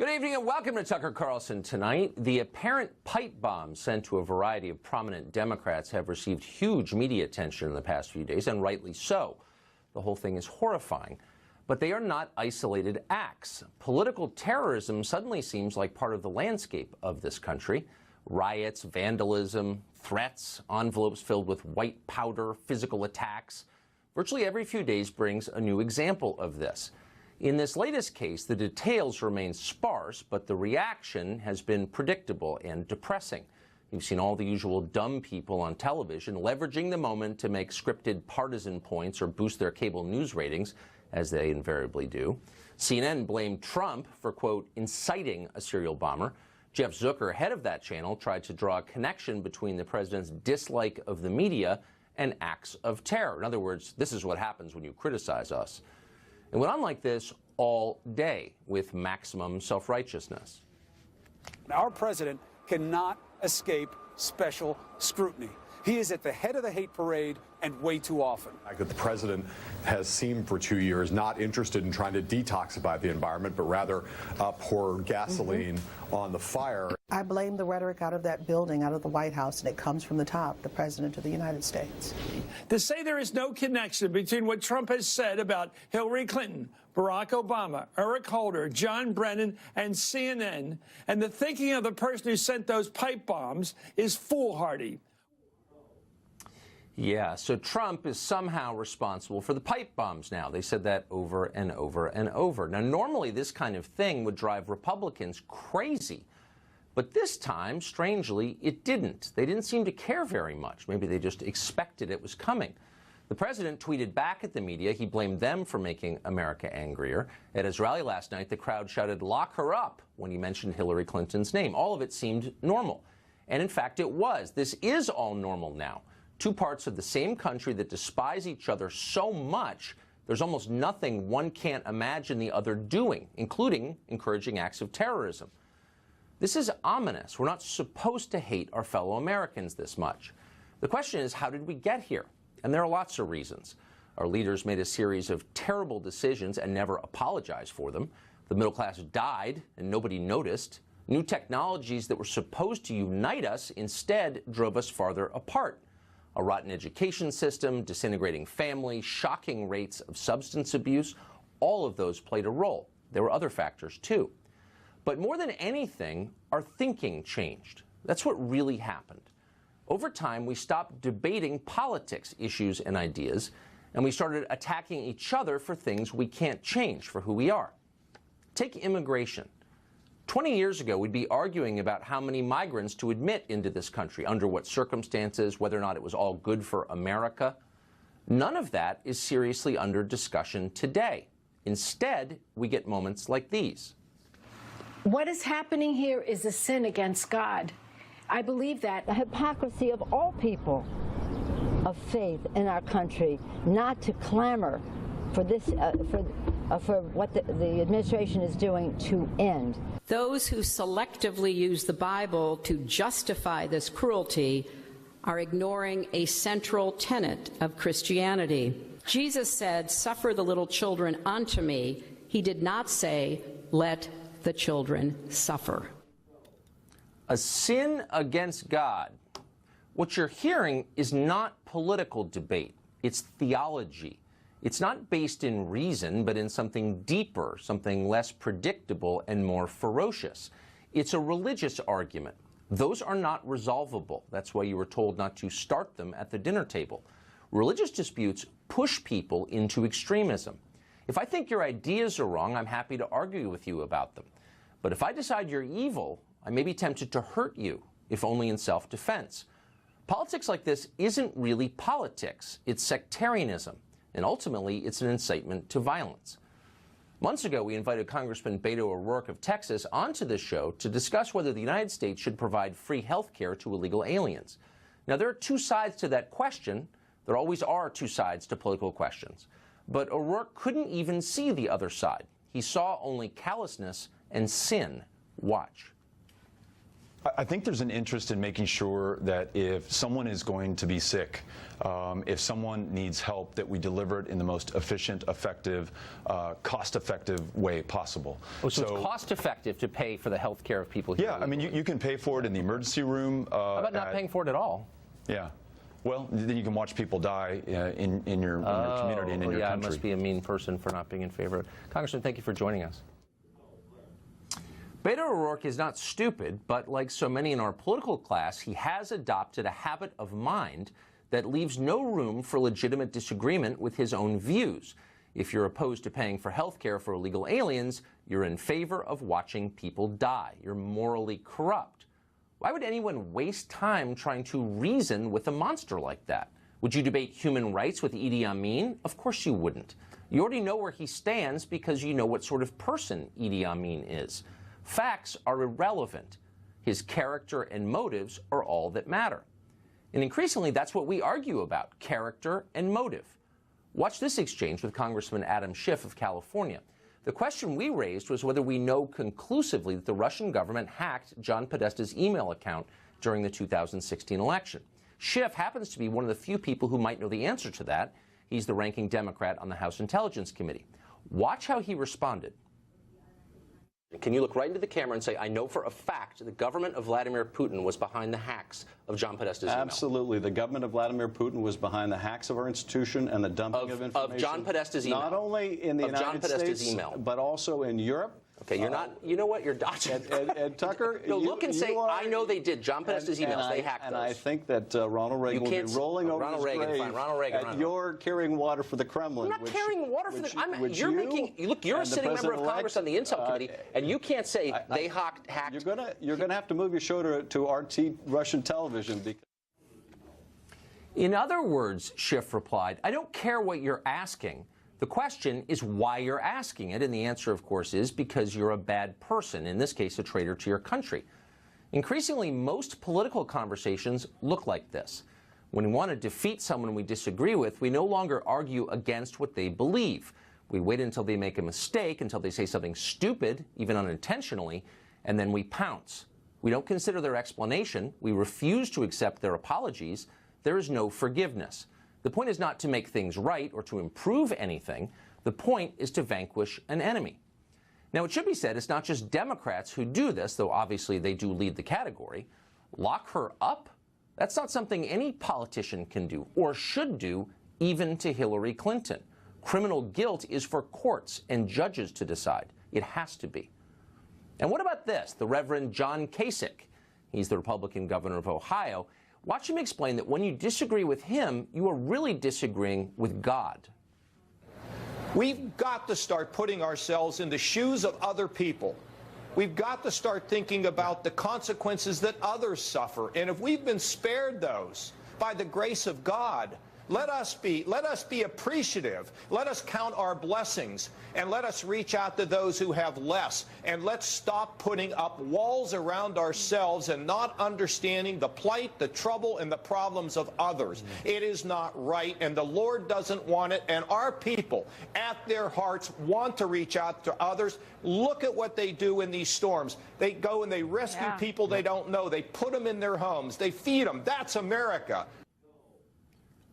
Good evening and welcome to Tucker Carlson Tonight. The apparent pipe bombs sent to a variety of prominent Democrats have received huge media attention in the past few days, and rightly so. The whole thing is horrifying. But they are not isolated acts. Political terrorism suddenly seems like part of the landscape of this country. Riots, vandalism, threats, envelopes filled with white powder, physical attacks. Virtually every few days brings a new example of this. In this latest case, the details remain sparse, but the reaction has been predictable and depressing. You've seen all the usual dumb people on television leveraging the moment to make scripted partisan points or boost their cable news ratings, as they invariably do. CNN blamed Trump for, quote, inciting a serial bomber. Jeff Zucker, head of that channel, tried to draw a connection between the president's dislike of the media and acts of terror. In other words, this is what happens when you criticize us. It went on like this all day with maximum self-righteousness. Our president cannot escape special scrutiny. He is at the head of the hate parade, and way too often. The president has seemed for 2 years not interested in trying to detoxify the environment, but rather pour gasoline on the fire. I blame the rhetoric out of that building, out of the White House, and it comes from the top, the President of the United States. To say there is no connection between what Trump has said about Hillary Clinton, Barack Obama, Eric Holder, John Brennan, and CNN, and the thinking of the person who sent those pipe bombs is foolhardy. Yeah, so Trump is somehow responsible for the pipe bombs now. They said that over and over and over. Now, normally this kind of thing would drive Republicans crazy. But this time, strangely, it didn't. They didn't seem to care very much. Maybe they just expected it was coming. The president tweeted back at the media. He blamed them for making America angrier. At his rally last night, the crowd shouted, "Lock her up," when he mentioned Hillary Clinton's name. All of it seemed normal. And in fact, it was. This is all normal now. Two parts of the same country that despise each other so much, there's almost nothing one can't imagine the other doing, including encouraging acts of terrorism. This is ominous. We're not supposed to hate our fellow Americans this much. The question is, how did we get here? And there are lots of reasons. Our leaders made a series of terrible decisions and never apologized for them. The middle class died and nobody noticed. New technologies that were supposed to unite us instead drove us farther apart. A rotten education system, disintegrating families, shocking rates of substance abuse, all of those played a role. There were other factors too. But more than anything, our thinking changed. That's what really happened. Over time, we stopped debating politics, issues, and ideas, and we started attacking each other for things we can't change, for who we are. Take immigration. 20 years ago, we'd be arguing about how many migrants to admit into this country, under what circumstances, whether or not it was all good for America. None of that is seriously under discussion today. Instead, we get moments like these. What is happening here is a sin against God. I believe that. The hypocrisy of all people of faith in our country not to clamor for this, for what the administration is doing to end. Those who selectively use the Bible to justify this cruelty are ignoring a central tenet of Christianity. Jesus said, "Suffer the little children unto me." He did not say, "Let the children suffer." A sin against God. What you're hearing is not political debate. It's theology. It's not based in reason, but in something deeper, something less predictable and more ferocious. It's a religious argument. Those are not resolvable. That's why you were told not to start them at the dinner table. Religious disputes push people into extremism. If I think your ideas are wrong, I'm happy to argue with you about them. But if I decide you're evil, I may be tempted to hurt you, if only in self-defense. Politics like this isn't really politics. It's sectarianism. And ultimately, it's an incitement to violence. Months ago, we invited Congressman Beto O'Rourke of Texas onto this show to discuss whether the United States should provide free health care to illegal aliens. Now, there are two sides to that question. There always are two sides to political questions. But O'Rourke couldn't even see the other side. He saw only callousness and sin. Watch. I think there's an interest in making sure that if someone is going to be sick, if someone needs help, that we deliver it in the most efficient, effective, cost-effective way possible. Oh, so it's cost-effective to pay for the health care of people here? Yeah, I mean, you can pay for it in the emergency room. How about not paying for it at all? Yeah. Well, then you can watch people die in your community and in your country. Yeah, I must be a mean person for not being in favor of it. Congressman, thank you for joining us. Beto O'Rourke is not stupid, but like so many in our political class, he has adopted a habit of mind that leaves no room for legitimate disagreement with his own views. If you're opposed to paying for health care for illegal aliens, you're in favor of watching people die. You're morally corrupt. Why would anyone waste time trying to reason with a monster like that? Would you debate human rights with Idi Amin? Of course you wouldn't. You already know where he stands because you know what sort of person Idi Amin is. Facts are irrelevant. His character and motives are all that matter. And increasingly, that's what we argue about, character and motive. Watch this exchange with Congressman Adam Schiff of California. The question we raised was whether we know conclusively that the Russian government hacked John Podesta's email account during the 2016 election. Schiff happens to be one of the few people who might know the answer to that. He's the ranking Democrat on the House Intelligence Committee. Watch how he responded. Can you look right into the camera and say, I know for a fact the government of Vladimir Putin was behind the hacks of John Podesta's email? Absolutely. The government of Vladimir Putin was behind the hacks of our institution and the dumping of information. Of John Podesta's email. Not only in the United States, but also in Europe. Okay, you're not, you know what, you're dodging. And Tucker, no, look and say, I know they did. John Podesta's emails, they hacked those. And I think that Ronald Reagan will be rolling over his grave at you're carrying water for the Kremlin. I'm not carrying water for the you're making, look, you're a sitting member of Congress on the Intel Committee, and you can't say they hacked. You're gonna have to move your show to RT Russian television. Because in other words, Schiff replied, I don't care what you're asking. The question is why you're asking it, and the answer, of course, is because you're a bad person, in this case, a traitor to your country. Increasingly, most political conversations look like this. When we want to defeat someone we disagree with, we no longer argue against what they believe. We wait until they make a mistake, until they say something stupid, even unintentionally, and then we pounce. We don't consider their explanation. We refuse to accept their apologies. There is no forgiveness. The point is not to make things right or to improve anything. The point is to vanquish an enemy. Now, it should be said it's not just Democrats who do this, though obviously they do lead the category. Lock her up? That's not something any politician can do or should do, even to Hillary Clinton. Criminal guilt is for courts and judges to decide. It has to be. And what about this? The Reverend John Kasich. He's the Republican governor of Ohio. Watch him explain that when you disagree with him, you are really disagreeing with God. We've got to start putting ourselves in the shoes of other people. We've got to start thinking about the consequences that others suffer. And if we've been spared those by the grace of God, let us be appreciative. Let us count our blessings, and let us reach out to those who have less. And let's stop putting up walls around ourselves and not understanding the plight, the trouble, and the problems of others. It is not right, and the Lord doesn't want it. And our people, at their hearts, want to reach out to others. Look at what they do in these storms. They go and they rescue people they don't know. They put them in their homes. They feed them. That's America.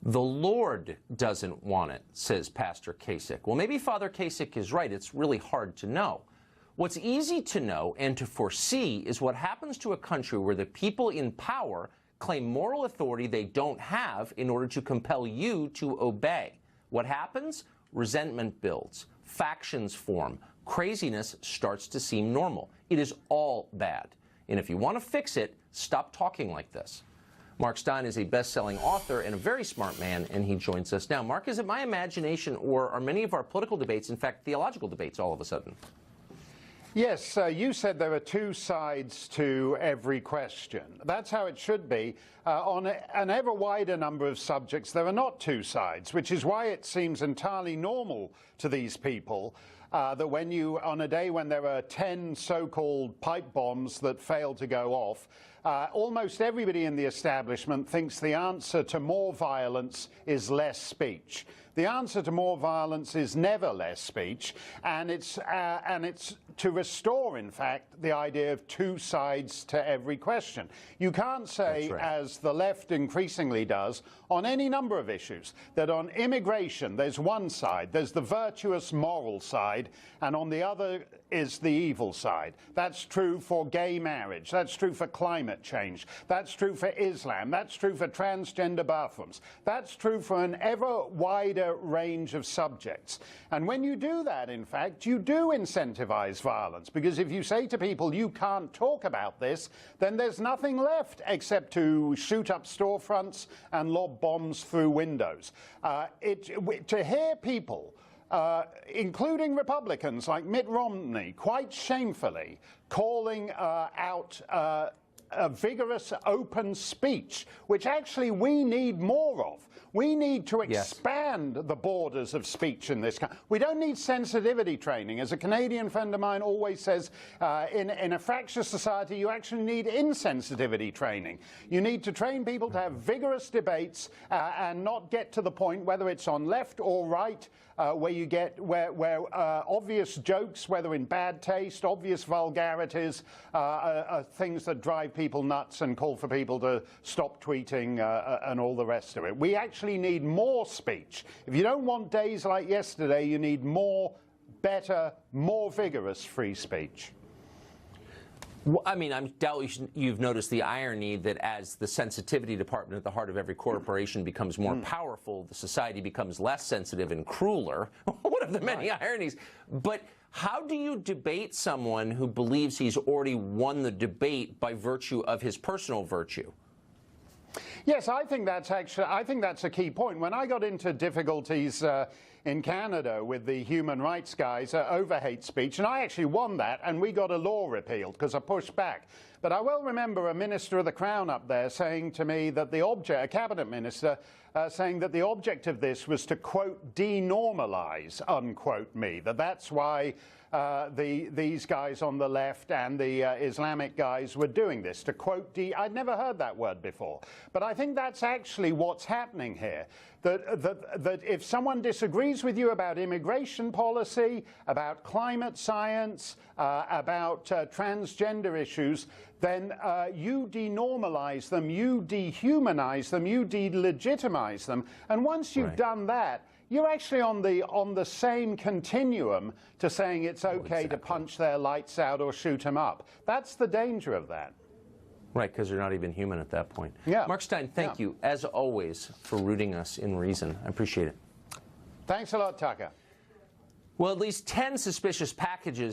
The Lord doesn't want it, says Pastor Kasich. Well, maybe Father Kasich is right. It's really hard to know. What's easy to know and to foresee is what happens to a country where the people in power claim moral authority they don't have in order to compel you to obey. What happens? Resentment builds, factions form, craziness starts to seem normal. It is all bad. And if you want to fix it, stop talking like this. Mark Steyn is a best-selling author and a very smart man, and he joins us now. Mark, is it my imagination, or are many of our political debates, in fact, theological debates all of a sudden? Yes, you said there are two sides to every question. That's how it should be. On an ever wider number of subjects, there are not two sides, which is why it seems entirely normal to these people that when you, on a day when there are 10 so-called pipe bombs that fail to go off, almost everybody in the establishment thinks the answer to more violence is less speech. The answer to more violence is never less speech, and it's to restore, in fact, the idea of two sides to every question. You can't say, as the left increasingly does, on any number of issues, that on immigration there's one side, there's the virtuous moral side, and on the other is the evil side. That's true for gay marriage, that's true for climate change, that's true for Islam, that's true for transgender bathrooms, that's true for an ever wider range of subjects. And when you do that, in fact, you do incentivize violence, because if you say to people you can't talk about this, then there's nothing left except to shoot up storefronts and lob bombs through windows. To hear people, including Republicans like Mitt Romney, quite shamefully calling out a vigorous open speech, which actually we need more of. We need to expand the borders of speech in this country. We don't need sensitivity training. As a Canadian friend of mine always says, in a fractious society, you actually need insensitivity training. You need to train people to have vigorous debates and not get to the point, whether it's on left or right, where you get obvious jokes, whether in bad taste, obvious vulgarities, are things that drive people nuts and call for people to stop tweeting and all the rest of it. We actually need more speech. If you don't want days like yesterday, you need more, better, more vigorous free speech. Well, I mean, I'm doubting you've noticed the irony that as the sensitivity department at the heart of every corporation becomes more powerful, the society becomes less sensitive and crueler. One of the many ironies. But how do you debate someone who believes he's already won the debate by virtue of his personal virtue? Yes, I think that's a key point. When I got into difficulties in Canada with the human rights guys over hate speech, and I actually won that, and we got a law repealed because I pushed back. But I well remember a minister of the Crown up there saying to me that a cabinet minister, saying that the object of this was to, quote, denormalize, unquote, me. That's why these guys on the left and the Islamic guys were doing this, to quote, I'd never heard that word before. But I think that's actually what's happening here. That if someone disagrees with you about immigration policy, about climate science, about transgender issues, then you denormalize them, you dehumanize them, you delegitimize them. And once you've done that, you're actually on the same continuum to saying it's okay to punch their lights out or shoot them up. That's the danger of that. Right, because they're not even human at that point. Yeah. Mark Steyn, thank you, as always, for rooting us in reason. I appreciate it. Thanks a lot, Tucker. Well, at least 10 suspicious packages